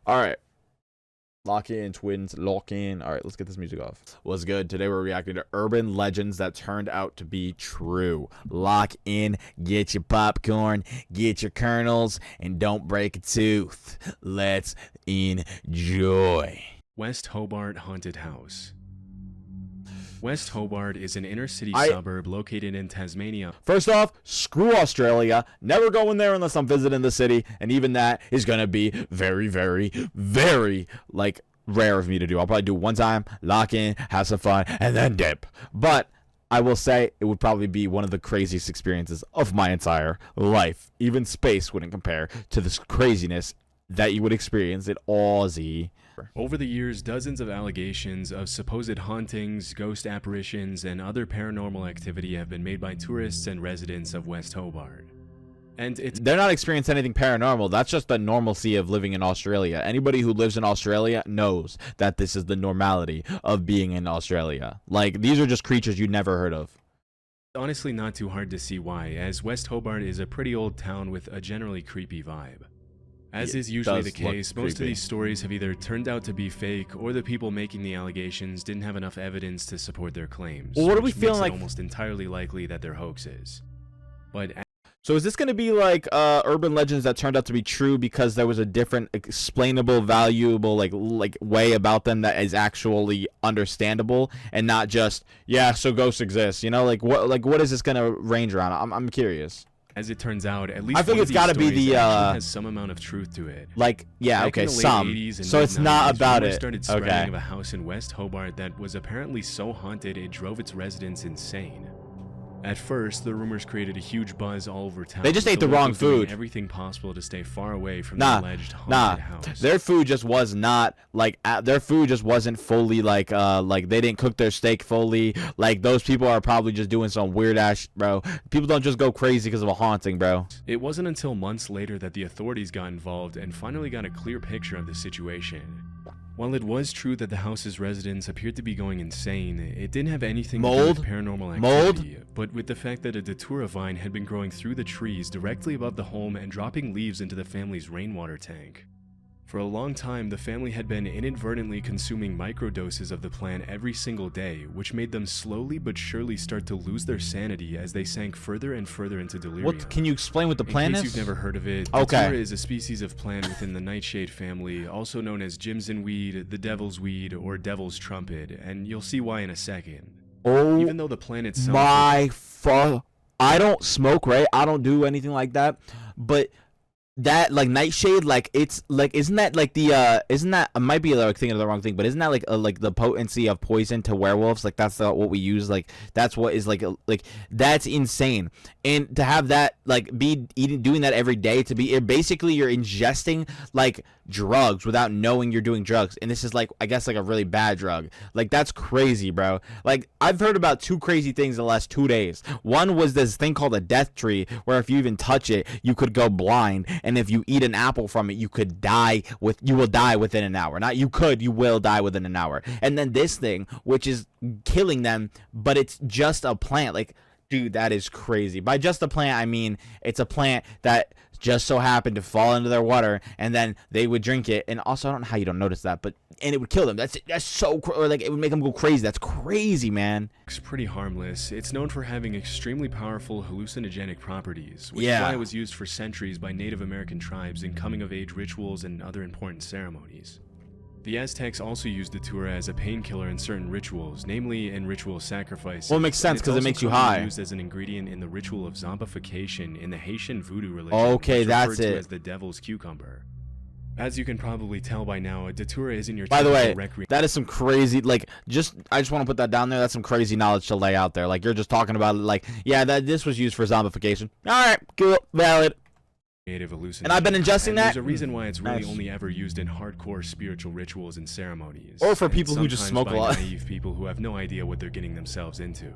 All right. Lock in, twins, lock in. All right, let's get this music off. What's good? Today we're reacting to urban legends that turned out to be true. Lock in, get your popcorn, get your kernels, and don't break a tooth. Let's enjoy. West Hobart Haunted House. West Hobart is an inner-city suburb located in Tasmania. First off, screw Australia. Never go in there unless I'm visiting the city, and even that is going to be very, very, very, like, rare of me to do. I'll probably do it one time, lock in, have some fun, and then dip. But I will say it would probably be one of the craziest experiences of my entire life. Even space wouldn't compare to this craziness that you would experience in Aussie. Over the years, dozens of allegations of supposed hauntings, ghost apparitions, and other paranormal activity have been made by tourists and residents of West Hobart. And they're not experiencing anything paranormal. That's just the normalcy of living in Australia. Anybody who lives in Australia knows that this is the normality of being in Australia. Like, these are just creatures you'd never heard of. Honestly, not too hard to see why, as West Hobart is a pretty old town with a generally creepy vibe. As is usually the case, most of these stories have either turned out to be fake, or the people making the allegations didn't have enough evidence to support their claims. Well, what are we feeling like? Almost entirely likely that they're hoaxes. But so is this going to be like urban legends that turned out to be true because there was a different explainable, valuable like way about them that is actually understandable, and not just, yeah, so ghosts exist, you know? Like what is this going to range around? I'm curious. As it turns out, at least I think it's got to be the has some amount of truth to it. Like, yeah, Back okay, in the late some. 80s and So it's not about it. Started spreading of a house in West Hobart that was apparently so haunted it drove its residents insane. At first, the rumors created a huge buzz all over town. They just ate the wrong food. Everything possible to stay far away from the alleged haunted house. Their food just was not like their food just wasn't fully like they didn't cook their steak fully. Like, those people are probably just doing some weird ass, bro. People don't just go crazy because of a haunting, bro. It wasn't until months later that the authorities got involved and finally got a clear picture of the situation. While it was true that the house's residents appeared to be going insane, it didn't have anything to do with paranormal activity. But with the fact that a datura vine had been growing through the trees directly above the home and dropping leaves into the family's rainwater tank. For a long time, the family had been inadvertently consuming microdoses of the plant every single day, which made them slowly but surely start to lose their sanity as they sank further and further into delirium. What can you explain what the plant is? In case you've never heard of it, okay. Datura is a species of plant within the nightshade family, also known as Jimson weed, the devil's weed, or devil's trumpet, and you'll see why in a second. Oh, even though the plant itself I don't smoke, right? I don't do anything like that, but that, like, nightshade, like, it's like, isn't that like the isn't that, I might be like thinking of the wrong thing, but isn't that like the potency of poison to werewolves? Like, that's what we use. Like, that's what is like that's insane. And to have that, like, be doing that every day, to be basically you're ingesting like drugs without knowing you're doing drugs, and this is like, I guess, like a really bad drug. Like, that's crazy, bro. Like, I've heard about two crazy things in the last 2 days. One was this thing called a death tree, where if you even touch it, you could go blind, and if you eat an apple from it, you will die within an hour. Not you will die within an hour. And then this thing, which is killing them, but it's just a plant. Like, dude, that is crazy. By just a plant, I mean it's a plant that just so happened to fall into their water, and then they would drink it. And also, I don't know how you don't notice that, and it would kill them. That's so, or like, it would make them go crazy. That's crazy, man. It's pretty harmless. It's known for having extremely powerful hallucinogenic properties, which is why it was used for centuries by Native American tribes in coming-of-age rituals and other important ceremonies. The Aztecs also used datura as a painkiller in certain rituals, namely in ritual sacrifices. Well, it makes sense because it makes you high. Used as an ingredient in the ritual of zombification in the Haitian voodoo religion. Okay, that's referred it. to as the devil's cucumber. As you can probably tell by now, a datura isn't your. By the way, that is some crazy, like, I just want to put that down there. That's some crazy knowledge to lay out there. Like, you're just talking about it, like, yeah, this was used for zombification. All right, cool, valid. And I've been ingesting that. There's a reason why it's really only ever used in hardcore spiritual rituals and ceremonies, or for people who just smoke a lot. Naive people who have no idea what they're getting themselves into.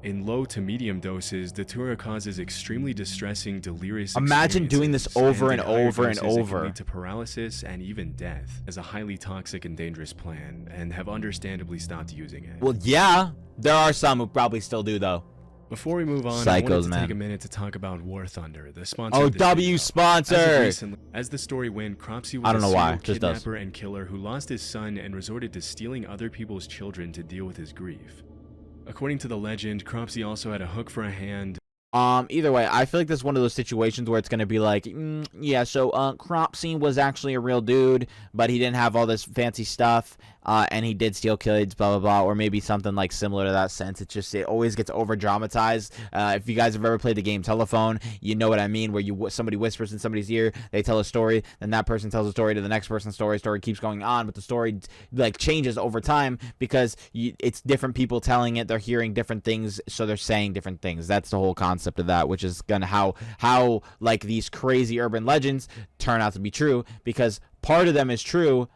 In low to medium doses, datura causes extremely distressing, delirious. Imagine doing this over and over and over. It can lead to paralysis and even death, as a highly toxic and dangerous plant, and have understandably stopped using it. Well, yeah, there are some who probably still do, though. Before we move on, I wanted to take a minute to talk about War Thunder, the sponsor of this video. Sponsor! As the story went, Cropsy was a serial kidnapper and killer who lost his son and resorted to stealing other people's children to deal with his grief. According to the legend, Cropsy also had a hook for a hand. Either way, I feel like this is one of those situations where it's going to be like, yeah, so Cropsy was actually a real dude, but he didn't have all this fancy stuff, and he did steal kids, blah, blah, blah, or maybe something like similar to that sense. It's just, it always gets over-dramatized. If you guys have ever played the game Telephone, you know what I mean, where somebody whispers in somebody's ear, they tell a story, then that person tells a story to the next person's story keeps going on, but the story, like, changes over time because it's different people telling it, they're hearing different things, so they're saying different things. That's the whole concept of that, which is gonna how like these crazy urban legends turn out to be true, because part of them is true,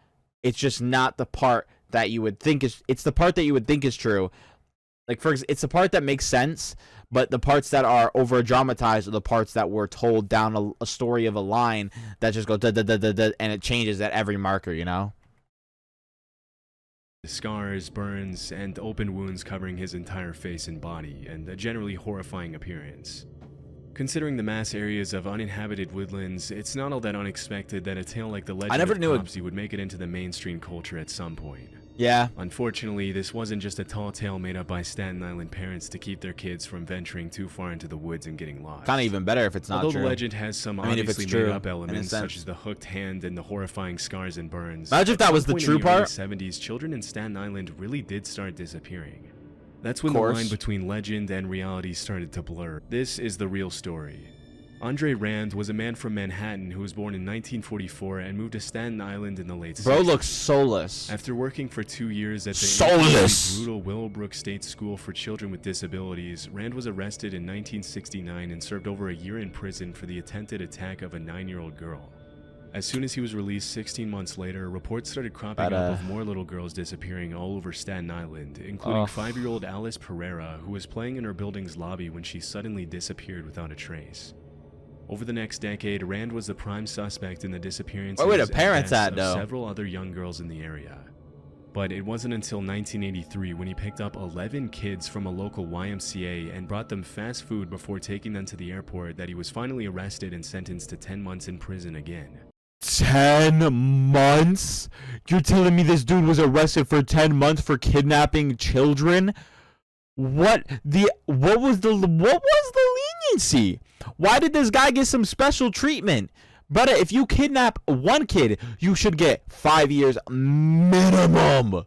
it's just not the part that you would think is, it's the part that you would think is true. Like, it's the part that makes sense, but the parts that are over dramatized are the parts that were told down a story of a line that just goes da da da da da, and it changes at every marker, you know. Scars, burns, and open wounds covering his entire face and body, and a generally horrifying appearance. Considering the mass areas of uninhabited woodlands, it's not all that unexpected that a tale like the legend of Cropsy would make it into the mainstream culture at some point. Yeah. Unfortunately, this wasn't just a tall tale made up by Staten Island parents to keep their kids from venturing too far into the woods and getting lost. Kind of even better if it's not true. true. Although the legend has some obviously made up elements, such as the hooked hand and the horrifying scars and burns. Imagine if that was the true part. In the 70s, children in Staten Island really did start disappearing. That's when the line between legend and reality started to blur. This is the real story. Andre Rand was a man from Manhattan who was born in 1944 and moved to Staten Island in the late 60s. Bro looks soulless. After working for 2 years at the brutal Willowbrook State School for Children with Disabilities, Rand was arrested in 1969 and served over a year in prison for the attempted attack of a 9-year-old girl. As soon as he was released 16 months later, reports started cropping up of more little girls disappearing all over Staten Island, including 5-year-old Alice Pereira, who was playing in her building's lobby when she suddenly disappeared without a trace. Over the next decade, Rand was the prime suspect in the disappearances of several other young girls in the area. But it wasn't until 1983 when he picked up 11 kids from a local YMCA and brought them fast food before taking them to the airport that he was finally arrested and sentenced to 10 months in prison again. 10 months? You're telling me this dude was arrested for 10 months for kidnapping children? What was the leniency? Why did this guy get some special treatment? Brother, if you kidnap one kid, you should get 5 years minimum.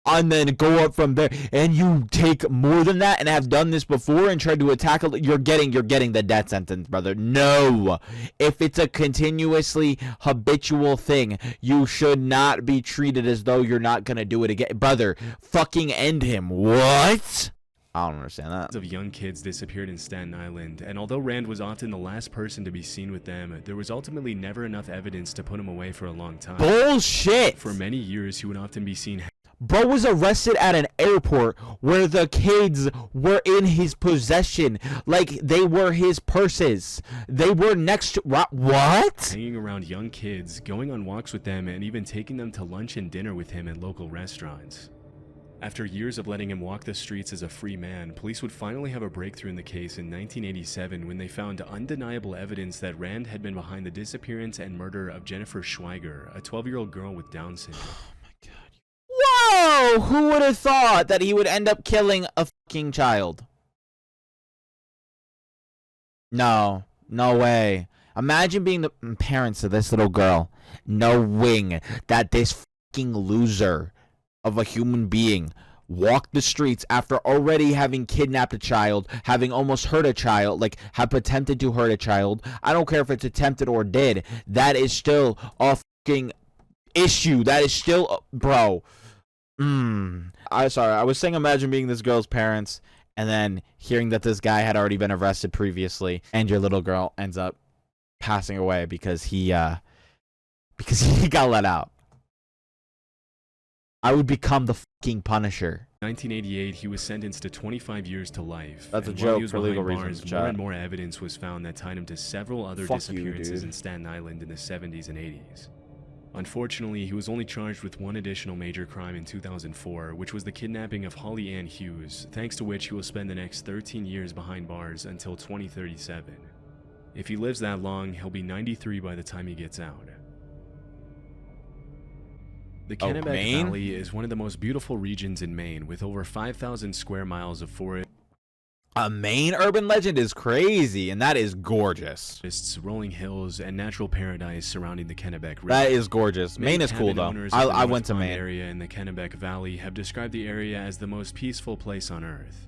And then go up from there. And you take more than that and have done this before and tried to attack, you're getting the death sentence, brother. No. If it's a continuously habitual thing, you should not be treated as though you're not gonna do it again. Brother, fucking end him. What? I don't understand that. Of young kids disappeared in Staten Island, and although Rand was often the last person to be seen with them, there was ultimately never enough evidence to put him away for a long time. Bullshit! For many years, he would often be seen. Bro was arrested at an airport where the kids were in his possession, like they were his purses. They were next to what? Hanging around young kids, going on walks with them, and even taking them to lunch and dinner with him at local restaurants. After years of letting him walk the streets as a free man, police would finally have a breakthrough in the case in 1987 when they found undeniable evidence that Rand had been behind the disappearance and murder of Jennifer Schweiger, a 12-year-old girl with Down syndrome. Whoa! Who would have thought that he would end up killing a fucking child? No. No way. Imagine being the parents of this little girl, knowing that this fucking loser of a human being walked the streets after already having kidnapped a child, having almost hurt a child, like have attempted to hurt a child. I don't care if it's attempted or did. That is still a fucking issue. That is still, bro. I was saying imagine being this girl's parents and then hearing that this guy had already been arrested previously and your little girl ends up passing away because he got let out. I would become the fucking Punisher. 1988, he was sentenced to 25 years to life. That's a joke for legal reasons. More and more evidence was found that tied him to several other disappearances in Staten Island in the 70s and 80s. Unfortunately, he was only charged with one additional major crime in 2004, which was the kidnapping of Holly Ann Hughes, thanks to which he will spend the next 13 years behind bars until 2037. If he lives that long, he'll be 93 by the time he gets out. The Kennebec Valley is one of the most beautiful regions in Maine, with over 5,000 square miles of forest. A Maine urban legend is crazy, and that is gorgeous. Rolling hills and natural paradise surrounding the Kennebec River. That is gorgeous. Maine is cool though. I went to Maine. Area in the Kennebec Valley have described the area as the most peaceful place on earth.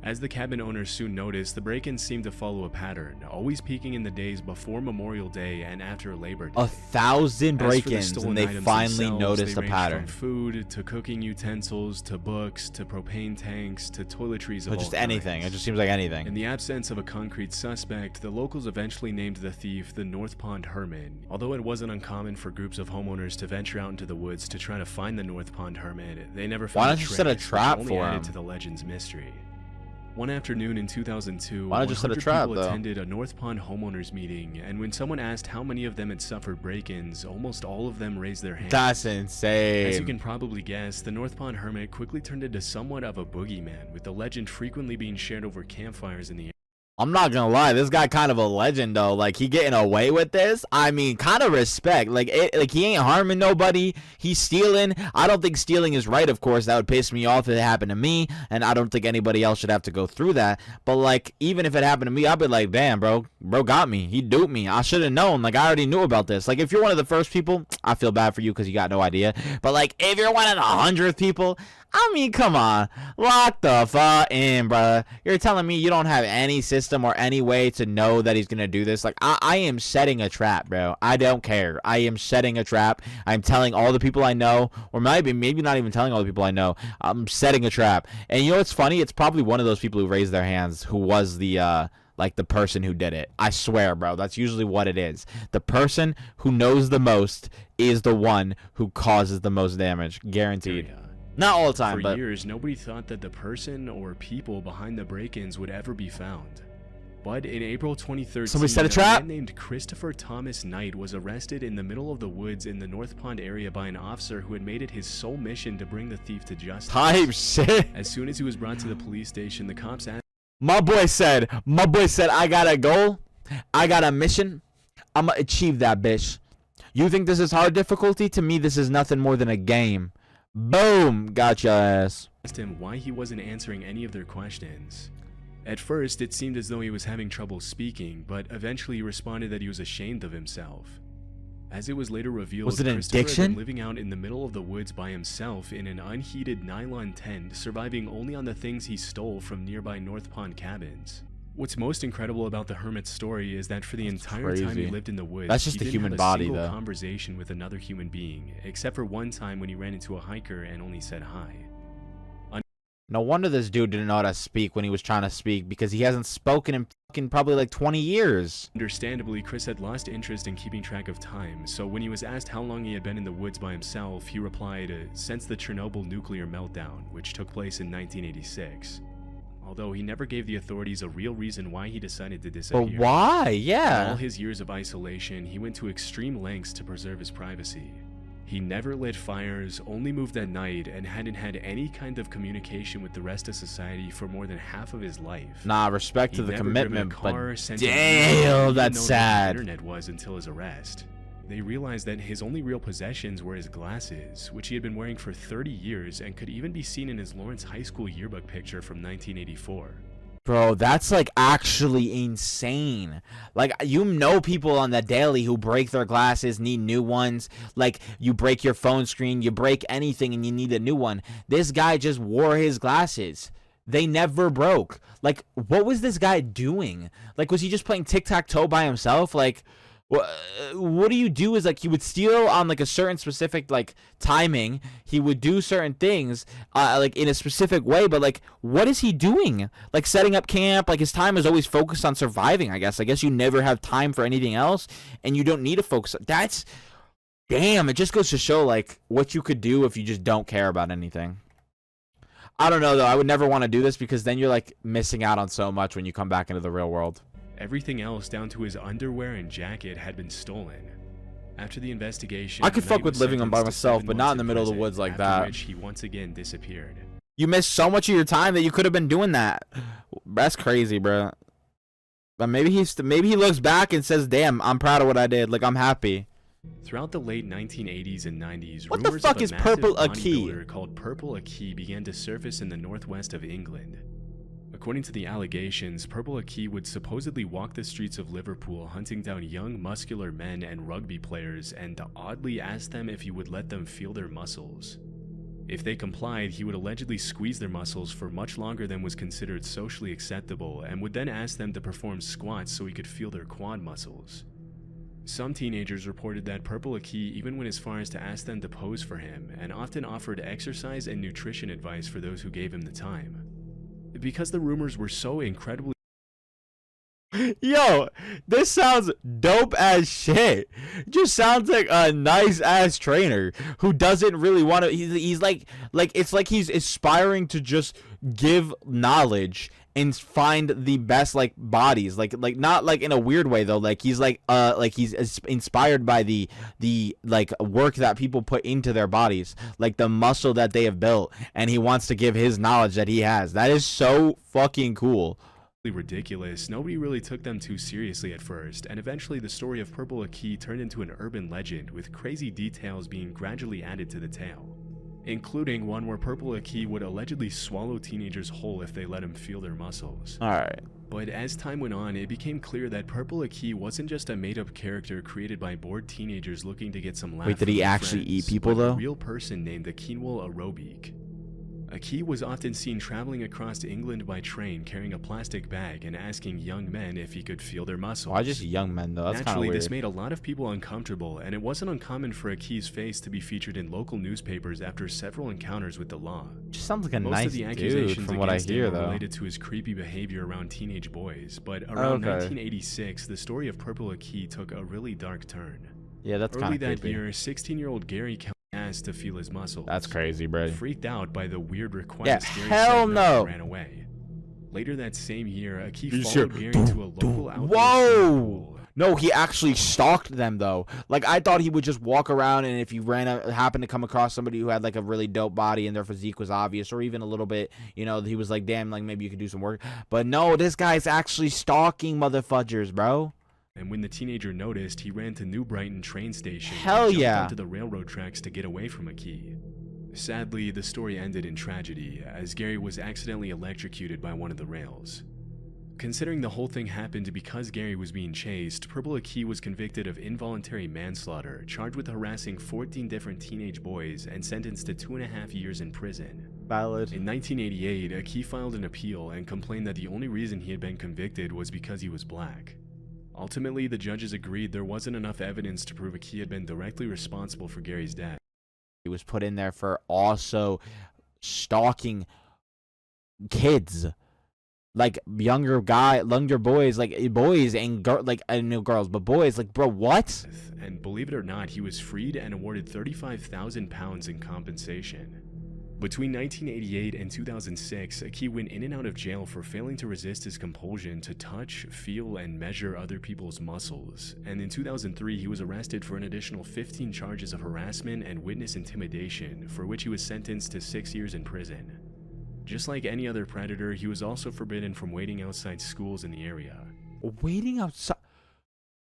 As the cabin owners soon noticed, the break-ins seemed to follow a pattern, always peaking in the days before Memorial Day and after Labor Day. 1,000 break-ins, and they finally noticed a pattern. From food to cooking utensils to books to propane tanks to toiletries of all just kinds. Anything. It just seems like anything. In the absence of a concrete suspect, the locals eventually named the thief the North Pond Hermit. Although it wasn't uncommon for groups of homeowners to venture out into the woods to try to find the North Pond Hermit, they never found Why don't you set a trap for him? To the legend's mystery. One afternoon in 2002, Why not just set a trap, people attended a North Pond homeowners meeting, and when someone asked how many of them had suffered break-ins, almost all of them raised their hands. That's insane. As you can probably guess, the North Pond Hermit quickly turned into somewhat of a boogeyman, with the legend frequently being shared over campfires in the area. I'm not gonna lie, this guy kind of a legend though. Like, he getting away with this. I mean, kind of respect. Like he ain't harming nobody. He's stealing. I don't think stealing is right, of course. That would piss me off if it happened to me, and I don't think anybody else should have to go through that. But like, even if it happened to me, I'd be like, damn, bro got me. He duped me. I should have known. Like, I already knew about this. Like, if you're one of the first people, I feel bad for you because you got no idea. But like, if you're one of the 100th people, I mean, come on, lock the fuck in, bruh. You're telling me you don't have any system or any way to know that he's gonna do this? Like, I am setting a trap, bro. I don't care. I am setting a trap. I'm telling all the people I know, or maybe not even telling all the people I know. I'm setting a trap. And you know what's funny? It's probably one of those people who raised their hands who was the like the person who did it. I swear, bro. That's usually what it is. The person who knows the most is the one who causes the most damage. Guaranteed. Not all the time, but for years, nobody thought that the person or people behind the break-ins would ever be found. But in April 2013, somebody set a trap? man named Christopher Thomas Knight was arrested in the middle of the woods in the North Pond area by an officer who had made it his sole mission to bring the thief to justice. Type shit. As soon as he was brought to the police station, the cops asked. My boy said, I got a goal. I got a mission. I'm gonna achieve that, bitch. You think this is hard difficulty? To me, this is nothing more than a game. Boom, got your ass. Asked him why he wasn't answering any of their questions. At first, it seemed as though he was having trouble speaking, but eventually he responded that he was ashamed of himself. As it was later revealed, was it an Christopher addiction? had been living out in the middle of the woods by himself in an unheated nylon tent, surviving only on the things he stole from nearby North Pond cabins. What's most incredible about the Hermit's story is that for the entire time he lived in the woods, that's just he the didn't human have body, a single though. conversation with another human being, except for one time when he ran into a hiker and only said hi. No wonder this dude didn't know how to speak when he was trying to speak, because he hasn't spoken in fucking probably like 20 years. Understandably, Chris had lost interest in keeping track of time, so when he was asked how long he had been in the woods by himself, he replied, since the Chernobyl nuclear meltdown, which took place in 1986. Although he never gave the authorities a real reason why he decided to disappear. But why? Yeah. In all his years of isolation, he went to extreme lengths to preserve his privacy. He never lit fires, only moved at night, and hadn't had any kind of communication with the rest of society for more than half of his life. Nah, respect to the commitment, but damn, that's sad. The internet was until his arrest. They realized that his only real possessions were his glasses, which he had been wearing for 30 years and could even be seen in his Lawrence High School yearbook picture from 1984. Bro, that's like actually insane. Like, you know, people on the daily who break their glasses, need new ones. Like, you break your phone screen, you break anything and you need a new one. This guy just wore his glasses. They never broke. Like, what was this guy doing? Like, was he just playing tic-tac-toe by himself? Like, what do you do is, like, he would steal on like a certain specific like timing. He would do certain things like in a specific way, but like, what is he doing? Like, setting up camp. Like, his time is always focused on surviving. I guess you never have time for anything else, and you don't need to focus. That's damn. It just goes to show like what you could do if you just don't care about anything. I don't know though. I would never want to do this, because then you're like missing out on so much when you come back into the real world. Everything else, down to his underwear and jacket, had been stolen. After the investigation, I could the fuck knight with was living on by sentenced to myself, 7 but not months in the middle of the prison, woods like after that. which he once again disappeared. You missed so much of your time that you could have been doing that. That's crazy, bro. But maybe he looks back and says, "Damn, I'm proud of what I did. Like, I'm happy." Throughout the late 1980s and 90s, What the rumors fuck of a is massive Purple Aki? bodybuilder called Purple Aki began to surface in the northwest of England. According to the allegations, Purple Aki would supposedly walk the streets of Liverpool hunting down young muscular men and rugby players and oddly ask them if he would let them feel their muscles. If they complied, he would allegedly squeeze their muscles for much longer than was considered socially acceptable and would then ask them to perform squats so he could feel their quad muscles. Some teenagers reported that Purple Aki even went as far as to ask them to pose for him and often offered exercise and nutrition advice for those who gave him the time. Because the rumors were so incredibly Yo, this sounds dope as shit. Just sounds like a nice ass trainer who doesn't really want to. He's like it's like he's aspiring to just give knowledge and find the best like bodies, like not like in a weird way though. Like he's inspired by the like work that people put into their bodies, like the muscle that they have built, and he wants to give his knowledge that he has. That is so fucking cool. Ridiculous. Nobody really took them too seriously at first, and eventually the story of Purple Aki turned into an urban legend with crazy details being gradually added to the tale, including one where Purple Aki would allegedly swallow teenagers whole if they let him feel their muscles. Alright. But as time went on, it became clear that Purple Aki wasn't just a made-up character created by bored teenagers looking to get some laughs. Wait, did he actually eat people though? A real person named Akinwul Arobic. Aki was often seen traveling across England by train carrying a plastic bag and asking young men if he could feel their muscles. Why just young men though? That's kind of Naturally, weird. this made a lot of people uncomfortable, and it wasn't uncommon for Aki's face to be featured in local newspapers after several encounters with the law. Just sounds like a Most nice of the dude accusations from what I against hear him were though. related to his creepy behavior around teenage boys, but around 1986, the story of Purple Aki took a really dark turn. Yeah, that's kind Early of that creepy. year, 16-year-old Gary asked to feel his muscles. That's crazy, bro. Freaked out by the weird request, Yeah, Gary hell said no. and ran away. Later that same year, Aki You followed sure? Gary to a local outdoor Whoa! swimming pool. No, he actually stalked them though. Like I thought he would just walk around, and if he happened to come across somebody who had like a really dope body and their physique was obvious, or even a little bit, you know, he was like, damn, like maybe you could do some work. But no, this guy's actually stalking motherfuckers, bro. And when the teenager noticed, he ran to New Brighton train station Hell and jumped yeah. onto the railroad tracks to get away from Aki. Sadly, the story ended in tragedy, as Gary was accidentally electrocuted by one of the rails. Considering the whole thing happened because Gary was being chased, Purple Aki was convicted of involuntary manslaughter, charged with harassing 14 different teenage boys, and sentenced to 2.5 years in prison. Valid. In 1988, Aki filed an appeal and complained that the only reason he had been convicted was because he was black. Ultimately, the judges agreed there wasn't enough evidence to prove Aki had been directly responsible for Gary's death. He was put in there for also stalking kids, like younger boys, like boys and like I know girls, but boys, like bro, what? And believe it or not, he was freed and awarded £35,000 in compensation. Between 1988 and 2006, Aki went in and out of jail for failing to resist his compulsion to touch, feel, and measure other people's muscles. And in 2003, he was arrested for an additional 15 charges of harassment and witness intimidation, for which he was sentenced to 6 years in prison. Just like any other predator, he was also forbidden from waiting outside schools in the area. Waiting outside?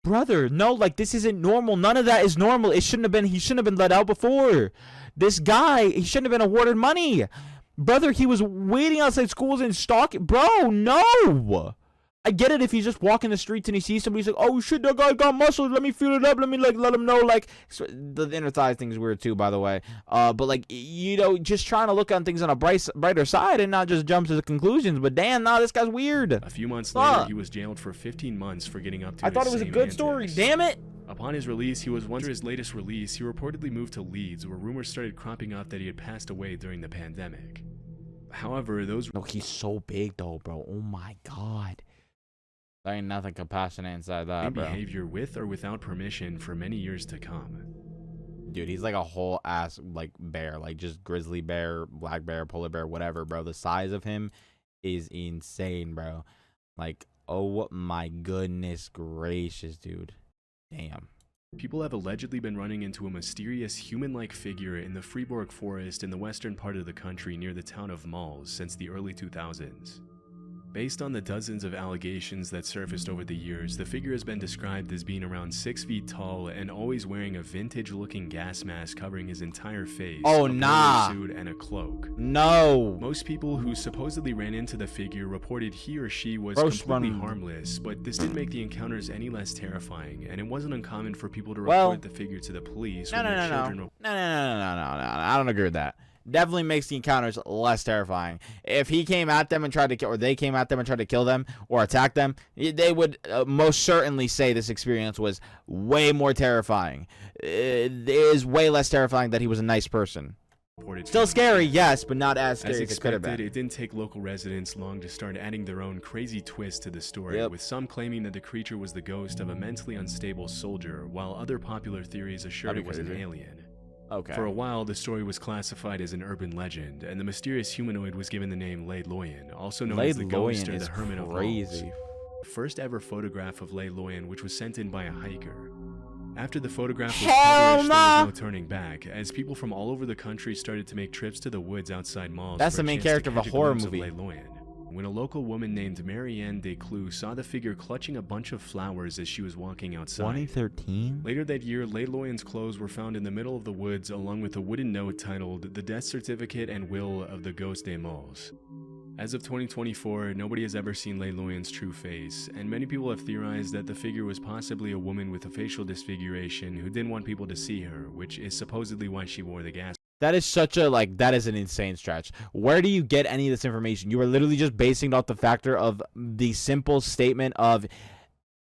Brother, no, like this isn't normal. None of that is normal. He shouldn't have been let out before. This guy, he shouldn't have been awarded money. Brother, he was waiting outside schools and stalking. Bro, no. I get it if he's just walking the streets and he sees somebody, he's like, oh shit, that guy got muscles, let me feel it up, let me like let him know, like the inner thigh thing is weird too, by the way. But like, you know, just trying to look on things on a brighter side and not just jump to the conclusions. But damn, nah, this guy's weird. A few months later, he was jailed for 15 months for getting up to I thought it was a good story, damn it. Upon his release, he reportedly moved to Leeds, where rumors started cropping up that he had passed away during the pandemic. However, those... No, he's so big though, bro. Oh my god. There ain't nothing compassionate inside that, bro. Behavior with or without permission for many years to come. Dude, he's like a whole ass like bear, like just grizzly bear, black bear, polar bear, whatever, bro. The size of him is insane, bro. Like, oh my goodness gracious, dude. Damn. People have allegedly been running into a mysterious human-like figure in the Freeborg Forest in the western part of the country near the town of Malls since the early 2000s. Based on the dozens of allegations that surfaced over the years, the figure has been described as being around 6 feet tall and always wearing a vintage-looking gas mask covering his entire face, Oh, a nah. polo suit, and a cloak. No. Most people who supposedly ran into the figure reported he or she was completely harmless, but this didn't make the encounters any less terrifying, and it wasn't uncommon for people to report the figure to the police when their children were... No. I don't agree with that. Definitely makes the encounters less terrifying. If he came at them and tried to kill, or they came at them and tried to kill them or attack them, they would most certainly say this experience was way more terrifying. It is way less terrifying that he was a nice person. Still scary, yes, but not as scary as it could have been. It didn't take local residents long to start adding their own crazy twist to the story, with some claiming that the creature was the ghost of a mentally unstable soldier, while other popular theories assured it was an alien. Okay. For a while, the story was classified as an urban legend, and the mysterious humanoid was given the name Lelay Lyen, also known as the ghost or the Hermit of Malls. The first ever photograph of Lelay Lyen, which was sent in by a hiker. After the photograph was published, there was no turning back, as people from all over the country started to make trips to the woods outside malls. That's the main character of a horror movie. When a local woman named Marianne Desclous saw the figure clutching a bunch of flowers as she was walking outside. 2013? Later that year, Lelay Lyen's clothes were found in the middle of the woods along with a wooden note titled The Death Certificate and Will of the Ghost des Malls. As of 2024, nobody has ever seen Lelay Lyen's true face, and many people have theorized that the figure was possibly a woman with a facial disfiguration who didn't want people to see her, which is supposedly why she wore the gas. That is such a, that is an insane stretch. Where do you get any of this information? You are literally just basing it off the factor of the simple statement of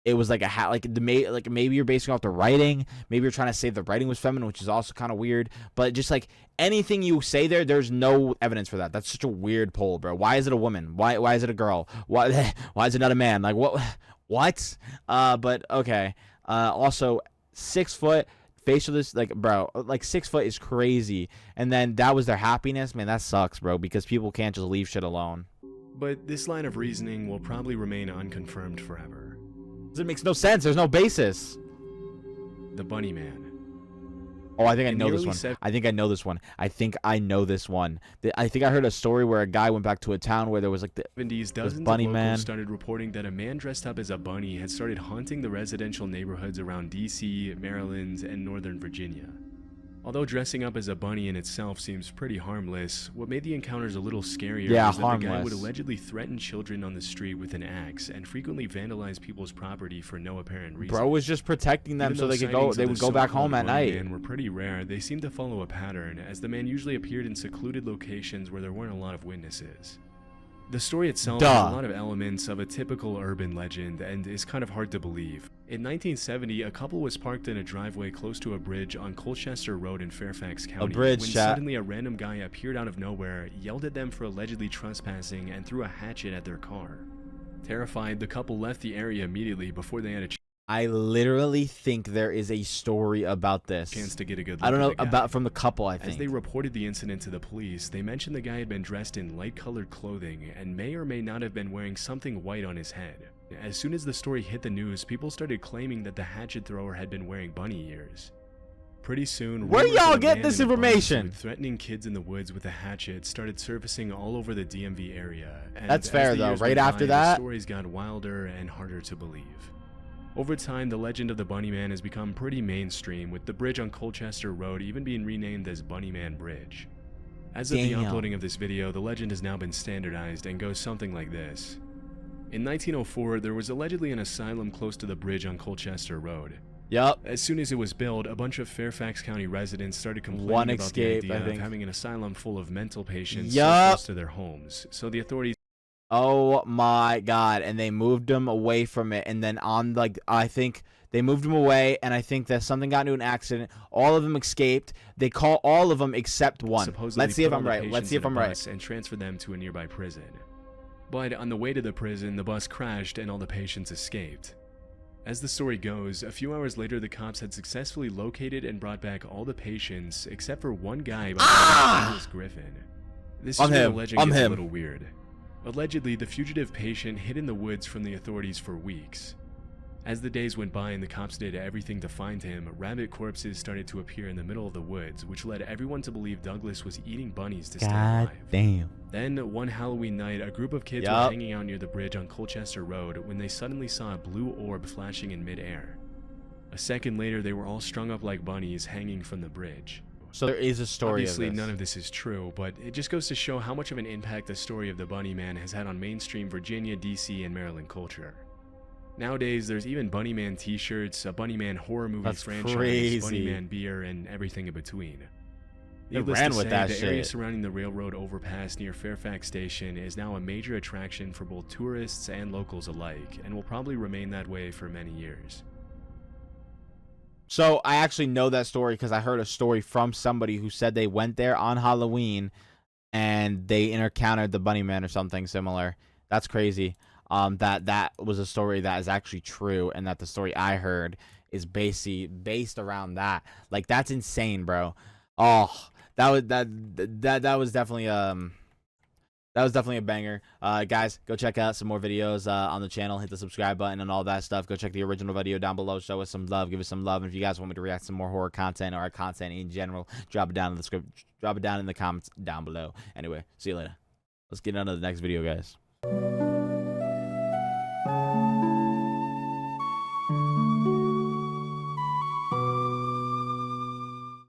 it was like a hat, maybe you're basing off the writing. Maybe you're trying to say the writing was feminine, which is also kind of weird. But just like anything you say there's no evidence for that. That's such a weird poll, bro. Why is it a woman? Why is it a girl? Why is it not a man? Like what? But okay. Also 6 foot. Facial this, bro, 6 foot is crazy. And then that was their happiness. Man, that sucks, bro, because people can't just leave shit alone. But this line of reasoning will probably remain unconfirmed forever. It makes no sense. There's no basis. The Bunny Man. Oh, I think I know this one. I think I know this one. I think I heard a story where a guy went back to a town where there was the 70s, dozens bunny of locals man started reporting that a man dressed up as a bunny had started haunting the residential neighborhoods around DC, Maryland, and Northern Virginia. Although dressing up as a bunny in itself seems pretty harmless, what made the encounters a little scarier was that the guy would allegedly threaten children on the street with an axe and frequently vandalize people's property for no apparent reason. Bro was just protecting them so they would go back home at night. And were pretty rare. They seemed to follow a pattern, as the man usually appeared in secluded locations where there weren't a lot of witnesses. The story itself has a lot of elements of a typical urban legend and is kind of hard to believe. In 1970, a couple was parked in a driveway close to a bridge on Colchester Road in Fairfax County when suddenly a random guy appeared out of nowhere, yelled at them for allegedly trespassing, and threw a hatchet at their car. Terrified, the couple left the area immediately before they had a I literally think there is a story about this. Chance to get a good look I don't know at the guy. about from the couple, I think. As they reported the incident to the police, they mentioned the guy had been dressed in light-colored clothing and may or may not have been wearing something white on his head. As soon as the story hit the news, people started claiming that the hatchet thrower had been wearing bunny ears. Pretty soon, where y'all get this information? Threatening kids in the woods with a hatchet started surfacing all over the DMV area. And that's fair though. Right after that, the stories got wilder and harder to believe. Over time, the legend of the Bunny Man has become pretty mainstream, with the bridge on Colchester Road even being renamed as Bunny Man Bridge. As of the uploading of this video, the legend has now been standardized and goes something like this. In 1904, there was allegedly an asylum close to the bridge on Colchester Road. Yep. As soon as it was built, a bunch of Fairfax County residents started complaining about the idea of having an asylum full of mental patients so close to their homes. So the authorities... Oh my god, and they moved him away from it, and then I think they moved him away, and I think that something got into an accident. All of them escaped. They call all of them except one. Supposedly Let's see if I'm right. Let's see if I'm right. And transfer them to a nearby prison. But on the way to the prison, the bus crashed and all the patients escaped. As the story goes, a few hours later, the cops had successfully located and brought back all the patients except for one guy by the name of Griffin. This is where the legend gets a little weird. Allegedly, the fugitive patient hid in the woods from the authorities for weeks. As the days went by and the cops did everything to find him, rabbit corpses started to appear in the middle of the woods, which led everyone to believe Douglas was eating bunnies to stay alive. Damn. Then, one Halloween night, a group of kids were hanging out near the bridge on Colchester Road when they suddenly saw a blue orb flashing in midair. A second later, they were all strung up like bunnies hanging from the bridge. So there is a story Obviously, of this. none of this is true, but it just goes to show how much of an impact the story of the Bunny Man has had on mainstream Virginia, DC, and Maryland culture. Nowadays, there's even Bunny Man t-shirts, a Bunny Man horror movie franchise, crazy. Bunny Man beer, and everything in between. They Needless ran to with say, that the shit. area surrounding the railroad overpass near Fairfax Station is now a major attraction for both tourists and locals alike, and will probably remain that way for many years. So I actually know that story because I heard a story from somebody who said they went there on Halloween and they encountered the Bunny Man or something similar. That's crazy. That was a story that is actually true, and that the story I heard is based around that. Like, that's insane, bro. Oh, that was definitely a banger. Guys, go check out some more videos on the channel. Hit the subscribe button and all that stuff. Go check the original video down below. Show us some love. Give us some love. And if you guys want me to react to some more horror content or our content in general, drop it down in the script. Drop it down in the comments down below. Anyway, see you later. Let's get on to the next video, guys.